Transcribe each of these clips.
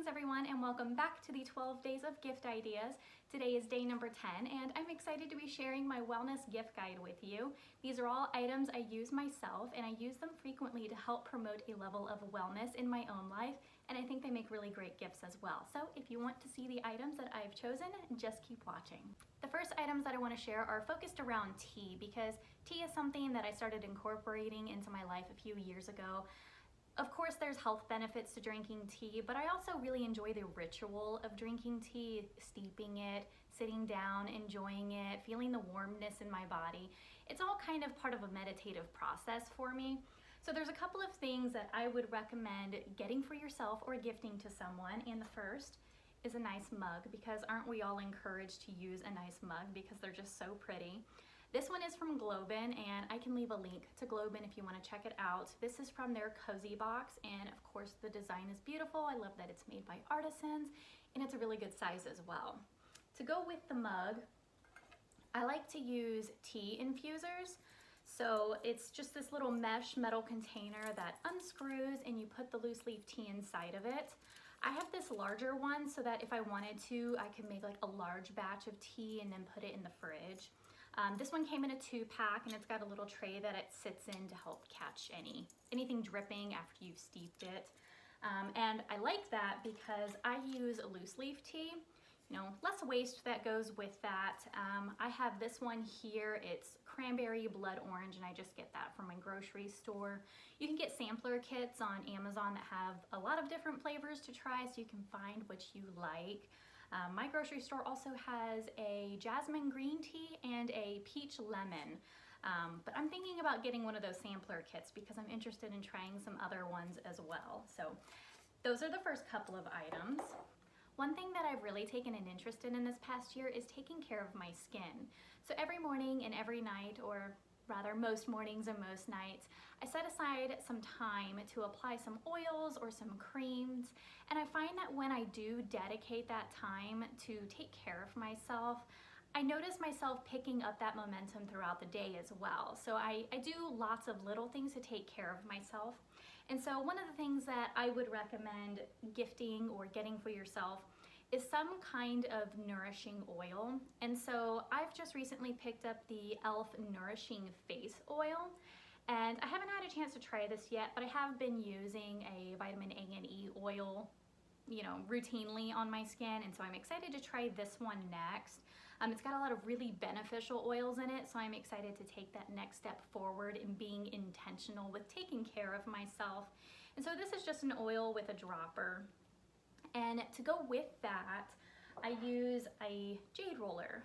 everyone, and welcome back to the 12 Days of Gift Ideas. Today is day number 10, and I'm excited to be sharing my wellness gift guide with you. These are all items I use myself, and I use them frequently to help promote a level of wellness in my own life, and I think they make really great gifts as well. So if you want to see the items that I've chosen, just keep watching. The first items that I want to share are focused around tea, because tea is something that I started incorporating into my life a few years ago. Of course, there's health benefits to drinking tea, but I also really enjoy the ritual of drinking tea, steeping it, sitting down, enjoying it, feeling the warmness in my body. It's all kind of part of a meditative process for me. So there's a couple of things that I would recommend getting for yourself or gifting to someone. And the first is a nice mug, because aren't we all encouraged to use a nice mug because they're just so pretty? This one is from GlobeIn, and I can leave a link to GlobeIn if you want to check it out. This is from their cozy box, and of course the design is beautiful. I love that it's made by Artisans, and it's a really good size as well. To go with the mug, I like to use tea infusers. So it's just this little mesh metal container that unscrews, and you put the loose leaf tea inside of it. I have this larger one so that if I wanted to, I could make like a large batch of tea and then put it in the fridge. This one came in a 2-pack, and it's got a little tray that it sits in to help catch anything dripping after you've steeped it. And I like that because I use loose leaf tea. You know, less waste that goes with that. I have this one here. It's cranberry blood orange, and I just get that from my grocery store. You can get sampler kits on Amazon that have a lot of different flavors to try, so you can find what you like. My grocery store also has a jasmine green tea and a peach lemon, but I'm thinking about getting one of those sampler kits because I'm interested in trying some other ones as well. So those are the first couple of items. One thing that I've really taken an interest in this past year is taking care of my skin. So every morning and every night, or rather most mornings and most nights, I set aside some time to apply some oils or some creams, and I find that when I do dedicate that time to take care of myself, I notice myself picking up that momentum throughout the day as well. So I do lots of little things to take care of myself. And so one of the things that I would recommend gifting or getting for yourself is some kind of nourishing oil. And so I've just recently picked up the e.l.f. Nourishing Face Oil. And I haven't had a chance to try this yet, but I have been using a vitamin A and E oil, you know, routinely on my skin. And so I'm excited to try this one next. It's got a lot of really beneficial oils in it, so I'm excited to take that next step forward in being intentional with taking care of myself. And so this is just an oil with a dropper. And to go with that, I use a jade roller.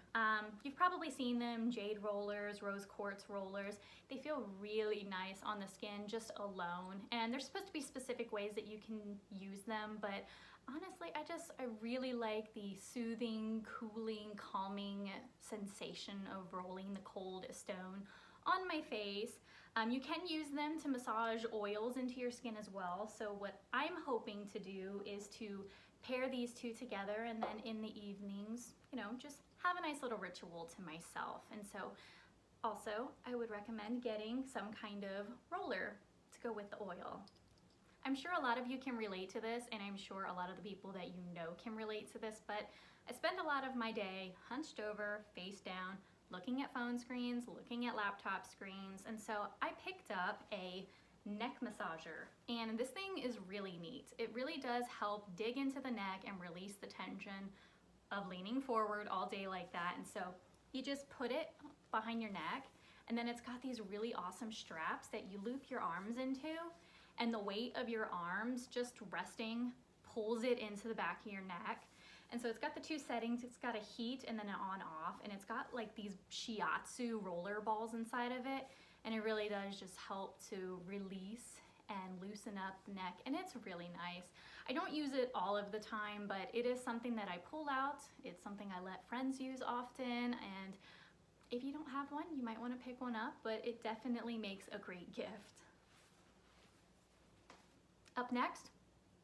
You've probably seen them, jade rollers, rose quartz rollers. They feel really nice on the skin just alone. And there's supposed to be specific ways that you can use them, but honestly, I really like the soothing, cooling, calming sensation of rolling the cold stone on my face. You can use them to massage oils into your skin as well. So what I'm hoping to do is to pair these two together, and then in the evenings, you know, just have a nice little ritual to myself. And so also I would recommend getting some kind of roller to go with the oil. I'm sure a lot of you can relate to this, and I'm sure a lot of the people that you know can relate to this, but I spend a lot of my day hunched over, face down, looking at phone screens, looking at laptop screens, and so I picked up a neck massager, and this thing is really neat. It really does help dig into the neck and release the tension of leaning forward all day like that. And so you just put it behind your neck, and then it's got these really awesome straps that you loop your arms into, and the weight of your arms just resting pulls it into the back of your neck. And so it's got the two settings. It's got a heat and then an on-off, and it's got like these shiatsu roller balls inside of it, and it really does just help to release and loosen up the neck, and it's really nice. I don't use it all of the time, but it is something that I pull out. It's something I let friends use often, and if you don't have one, you might want to pick one up, but it definitely makes a great gift. Up next,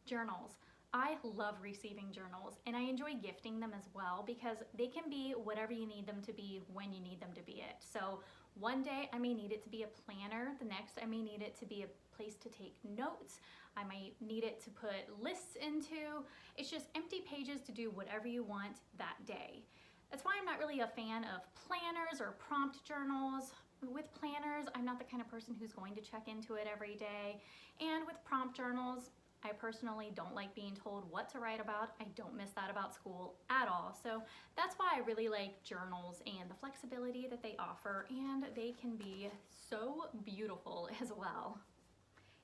journals. I love receiving journals, and I enjoy gifting them as well because they can be whatever you need them to be when you need them to be it. So one day I may need it to be a planner, the next I may need it to be a place to take notes. I might need it to put lists into. It's just empty pages to do whatever you want that day. That's why I'm not really a fan of planners or prompt journals. With planners, I'm not the kind of person who's going to check into it every day. And with prompt journals, I personally don't like being told what to write about. I don't miss that about school at all. So that's why I really like journals and the flexibility that they offer, and they can be so beautiful as well.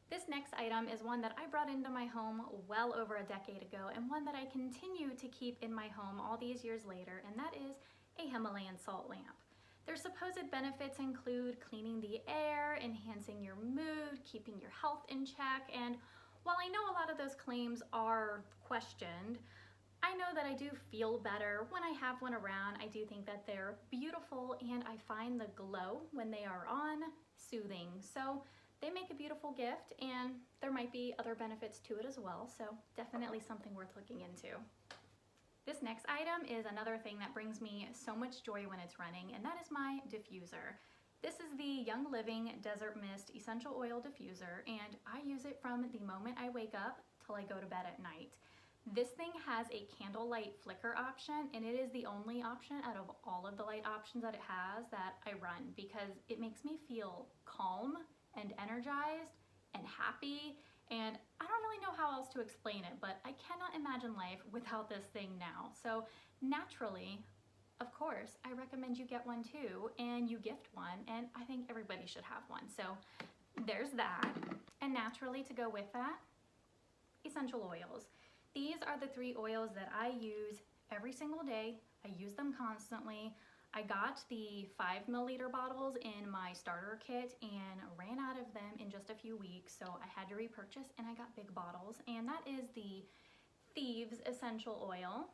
This next item is one that I brought into my home well over a decade ago, and one that I continue to keep in my home all these years later, and that is a Himalayan salt lamp. Their supposed benefits include cleaning the air, enhancing your mood, keeping your health in check, and while I know a lot of those claims are questioned, I know that I do feel better when I have one around. I do think that they're beautiful, and I find the glow when they are on soothing. So they make a beautiful gift, and there might be other benefits to it as well. So definitely something worth looking into. This next item is another thing that brings me so much joy when it's running, and that is my diffuser. This is the Young Living Desert Mist Essential Oil Diffuser, and I use it from the moment I wake up till I go to bed at night. This thing has a candlelight flicker option, and it is the only option out of all of the light options that it has that I run, because it makes me feel calm and energized and happy, and I don't really know how else to explain it, but I cannot imagine life without this thing now. So naturally, of course, I recommend you get one too, and you gift one, and I think everybody should have one. So there's that. And naturally, to go with that, essential oils. These are the 3 oils that I use every single day. I use them constantly. I got the 5 milliliter bottles in my starter kit and ran out of them in just a few weeks, so I had to repurchase, and I got big bottles, and that is the Thieves Essential Oil,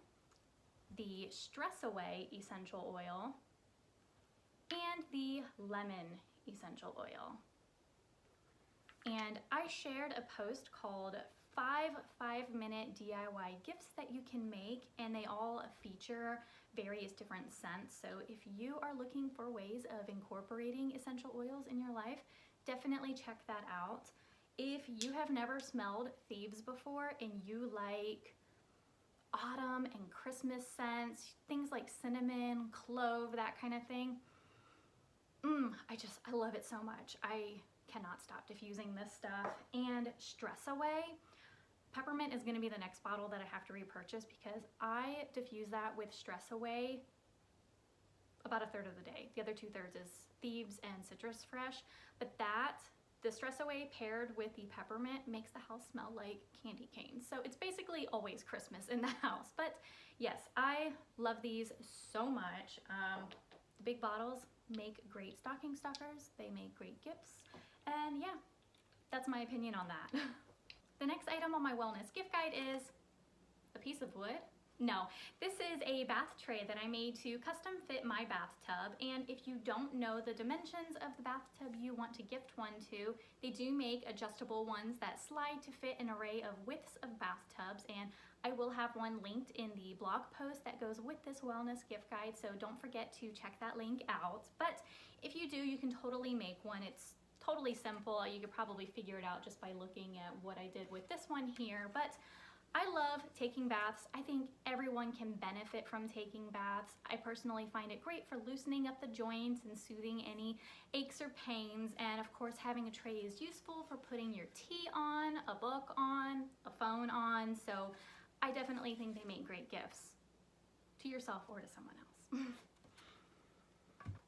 the Stress Away Essential Oil, and the Lemon Essential Oil. And I shared a post called 5 5-minute DIY gifts that you can make, and they all feature various different scents. So if you are looking for ways of incorporating essential oils in your life, definitely check that out. If you have never smelled Thieves before and you like autumn and Christmas scents, things like cinnamon, clove, that kind of thing, I love it so much. I cannot stop diffusing this stuff. And Stress Away, peppermint is going to be the next bottle that I have to repurchase, because I diffuse that with Stress Away about a third of the day. The other 2/3 is Thieves and Citrus Fresh, but the Stress Away paired with the peppermint makes the house smell like candy canes. So it's basically always Christmas in the house. But yes, I love these so much. The big bottles make great stocking stuffers. They make great gifts. And yeah, that's my opinion on that. The next item on my wellness gift guide is a piece of wood. No, this is a bath tray that I made to custom fit my bathtub, and if you don't know the dimensions of the bathtub you want to gift one to, they do make adjustable ones that slide to fit an array of widths of bathtubs, and I will have one linked in the blog post that goes with this wellness gift guide, so don't forget to check that link out. But if you do, you can totally make one. It's totally simple. You could probably figure it out just by looking at what I did with this one here, but I love taking baths. I think everyone can benefit from taking baths. I personally find it great for loosening up the joints and soothing any aches or pains. And of course, having a tray is useful for putting your tea on, a book on, a phone on. So I definitely think they make great gifts to yourself or to someone else.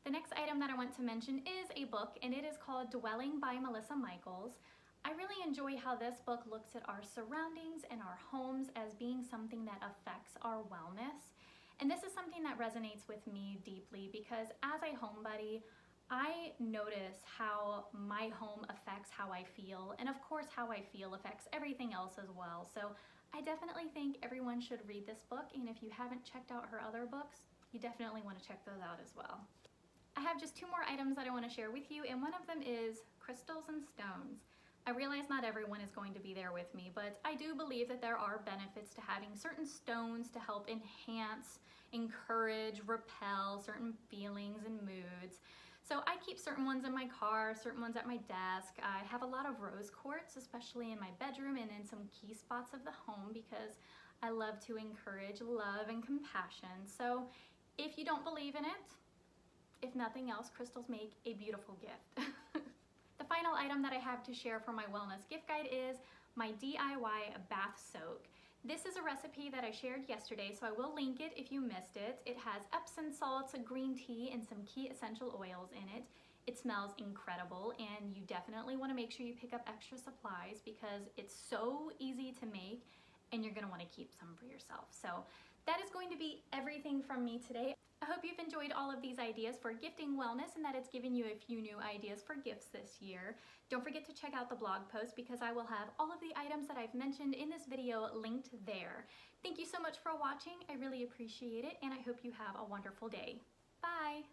The next item that I want to mention is a book, and it is called Dwelling by Melissa Michaels. I really enjoy how this book looks at our surroundings and our homes as being something that affects our wellness. And this is something that resonates with me deeply, because as a home buddy, I notice how my home affects how I feel. And of course, how I feel affects everything else as well. So I definitely think everyone should read this book. And if you haven't checked out her other books, you definitely want to check those out as well. I have just 2 more items that I want to share with you, and one of them is crystals and stones. I realize not everyone is going to be there with me, but I do believe that there are benefits to having certain stones to help enhance, encourage, repel certain feelings and moods. So I keep certain ones in my car, certain ones at my desk. I have a lot of rose quartz, especially in my bedroom and in some key spots of the home, because I love to encourage love and compassion. So if you don't believe in it, if nothing else, crystals make a beautiful gift. The final item that I have to share for my wellness gift guide is my DIY bath soak. This is a recipe that I shared yesterday, so I will link it if you missed it. It has Epsom salts, a green tea, and some key essential oils in it. It smells incredible, and you definitely want to make sure you pick up extra supplies because it's so easy to make, and you're going to want to keep some for yourself. So that is going to be everything from me today. I hope you've enjoyed all of these ideas for gifting wellness and that it's given you a few new ideas for gifts this year. Don't forget to check out the blog post because I will have all of the items that I've mentioned in this video linked there. Thank you so much for watching. I really appreciate it, and I hope you have a wonderful day. Bye!